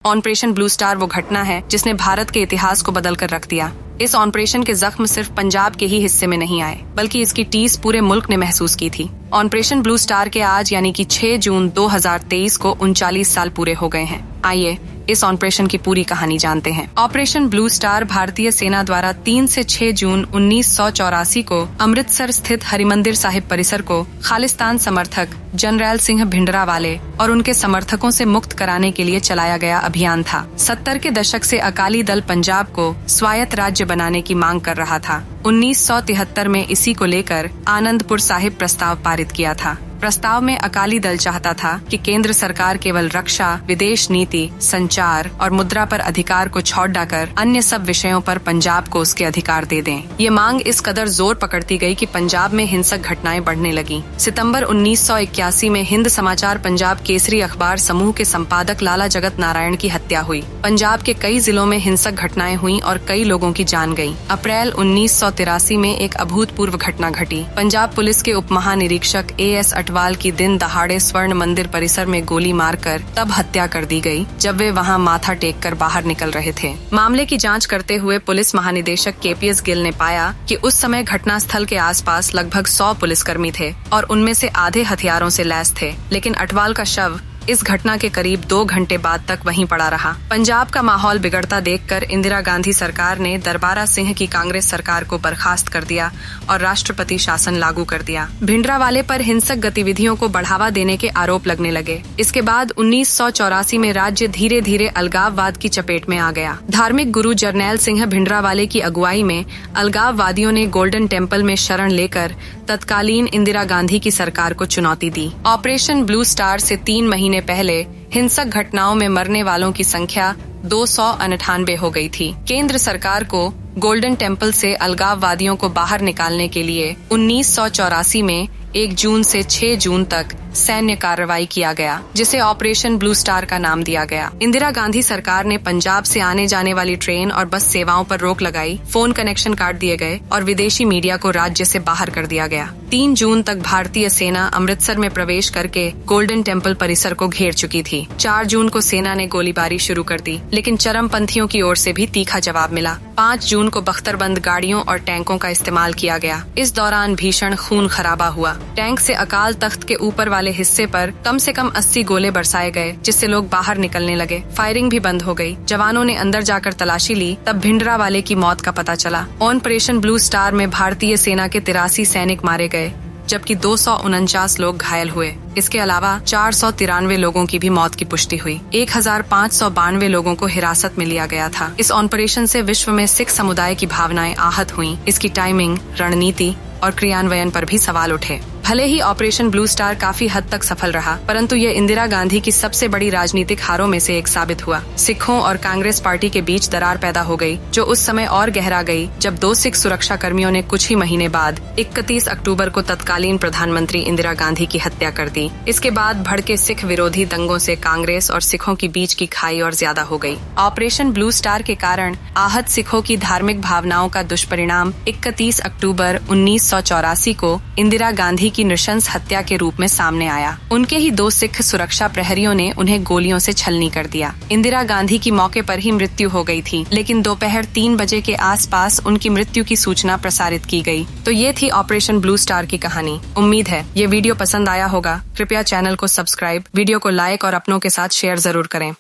Operation blue star वो घटना है जिसने भारत के इतिहास को बदल कर रख दिया। इस ऑपरेशन के जख्म सिर्फ पंजाब के ही हिस्से में नहीं आए, बल्कि इसकी टीस पूरे मुल्क ने महसूस की थी। ऑपरेशन ब्लू स्टार के आज यानी कि 6 जून 2023 को 39 साल पूरे हो गए हैं। आइए इस ऑपरेशन की पूरी कहानी जानते हैं। ऑपरेशन ब्लू स्टार भारतीय सेना द्वारा 3 से 6 जून 1984 को अमृतसर स्थित हरिमंदिर साहिब परिसर को खालिस्तान समर्थक जनरल सिंह भिंडरावाले और उनके समर्थकों से मुक्त कराने के लिए चलाया गया अभियान था। 70 के दशक से अकाली दल पंजाब को स्वायत्त राज्य बनाने की मांग कर रहा था। 1973 में इसी को लेकर आनंदपुर साहिब प्रस्ताव पारित किया था। प्रस्ताव में अकाली दल चाहता था कि केंद्र सरकार केवल रक्षा, विदेश नीति, संचार और मुद्रा पर अधिकार को छोड़कर अन्य सब विषयों पर पंजाब को उसके अधिकार दे दें। ये मांग इस कदर जोर पकड़ती गई कि पंजाब में हिंसक घटनाएं बढ़ने लगी। सितंबर 1981 में हिंद समाचार पंजाब केसरी अखबार समूह के संपादक लाला जगत नारायण की हत्या हुई। पंजाब के कई जिलों में हिंसक घटनाएं हुई और कई लोगों की जान गई। अप्रैल 1983 में एक अभूतपूर्व घटना घटी। पंजाब पुलिस के उप महानिरीक्षक AS अटवाल की दिन दहाड़े स्वर्ण मंदिर परिसर में गोली मारकर तब हत्या कर दी गई, जब वे वहां माथा टेक कर बाहर निकल रहे थे। मामले की जांच करते हुए पुलिस महानिदेशक KPS गिल ने पाया कि उस समय घटनास्थल के आसपास लगभग 100 पुलिसकर्मी थे और उनमें से आधे हथियारों से लैस थे, लेकिन अटवाल का शव इस घटना के करीब 2 घंटे बाद तक वहीं पड़ा रहा। पंजाब का माहौल बिगड़ता देखकर इंदिरा गांधी सरकार ने दरबारा सिंह की कांग्रेस सरकार को बर्खास्त कर दिया और राष्ट्रपति शासन लागू कर दिया। भिंडरावाले पर हिंसक गतिविधियों को बढ़ावा देने के आरोप लगने लगे। इसके बाद 1984 में राज्य धीरे धीरे अलगाववाद की चपेट में आ गया। धार्मिक गुरु जरनैल सिंह भिंडरावाले की अगुवाई में अलगाववादियों ने गोल्डन टेम्पल में शरण लेकर तत्कालीन इंदिरा गांधी की सरकार को चुनौती दी। ऑपरेशन ब्लू स्टार से 3 महीने पहले हिंसक घटनाओं में मरने वालों की संख्या 298 हो गई थी। केंद्र सरकार को गोल्डन टेम्पल से अलगाववादियों को बाहर निकालने के लिए 1984 में 1 जून से 6 जून तक सैन्य कार्रवाई किया गया, जिसे ऑपरेशन ब्लू स्टार का नाम दिया गया। इंदिरा गांधी सरकार ने पंजाब से आने जाने वाली ट्रेन और बस सेवाओं पर रोक लगाई, फोन कनेक्शन काट दिए गए और विदेशी मीडिया को राज्य से बाहर कर दिया गया। 3 जून तक भारतीय सेना अमृतसर में प्रवेश करके गोल्डन टेम्पल परिसर को घेर चुकी थी। 4 जून को सेना ने गोलीबारी शुरू कर दी, लेकिन चरमपंथियों की ओर से भी तीखा जवाब मिला। 5 जून को बख्तरबंद गाड़ियों और टैंकों का इस्तेमाल किया गया। इस दौरान भीषण खून खराबा हुआ। टैंक से अकाल तख्त के ऊपर वाले हिस्से पर कम से कम 80 गोले बरसाए गए, जिससे लोग बाहर निकलने लगे। फायरिंग भी बंद हो गई। जवानों ने अंदर जाकर तलाशी ली, तब भिंडरावाले की मौत का पता चला। ऑपरेशन ब्लू स्टार में भारतीय सेना के 83 सैनिक मारे गए, जबकि 249 लोग घायल हुए। इसके अलावा 493 लोगों की भी मौत की पुष्टि हुई। 1592 लोगों को हिरासत में लिया गया था। इस ऑपरेशन से विश्व में सिख समुदाय की भावनाएं आहत हुईं। इसकी टाइमिंग, रणनीति और क्रियान्वयन पर भी सवाल उठे। भले ही ऑपरेशन ब्लू स्टार काफी हद तक सफल रहा, परंतु यह इंदिरा गांधी की सबसे बड़ी राजनीतिक हारों में से एक साबित हुआ। सिखों और कांग्रेस पार्टी के बीच दरार पैदा हो गई, जो उस समय और गहरा गई जब 2 सिख सुरक्षा कर्मियों ने कुछ ही महीने बाद 31 अक्टूबर को तत्कालीन प्रधानमंत्री इंदिरा गांधी की हत्या कर दी। इसके बाद भड़के सिख विरोधी दंगों से कांग्रेस और सिखों के बीच की खाई और ज्यादा हो गई। ऑपरेशन ब्लू स्टार के कारण आहत सिखों की धार्मिक भावनाओं का दुष्परिणाम 31 अक्टूबर 1984 को इंदिरा गांधी की नृशंस हत्या के रूप में सामने आया। उनके ही 2 सिख सुरक्षा प्रहरियों ने उन्हें गोलियों से छलनी कर दिया। इंदिरा गांधी की मौके पर ही मृत्यु हो गई थी, लेकिन दोपहर 3 बजे के आसपास उनकी मृत्यु की सूचना प्रसारित की गई। तो ये थी ऑपरेशन ब्लू स्टार की कहानी। उम्मीद है ये वीडियो पसंद आया होगा। कृपया चैनल को सब्सक्राइब, वीडियो को लाइक और अपनों के साथ शेयर जरूर करें।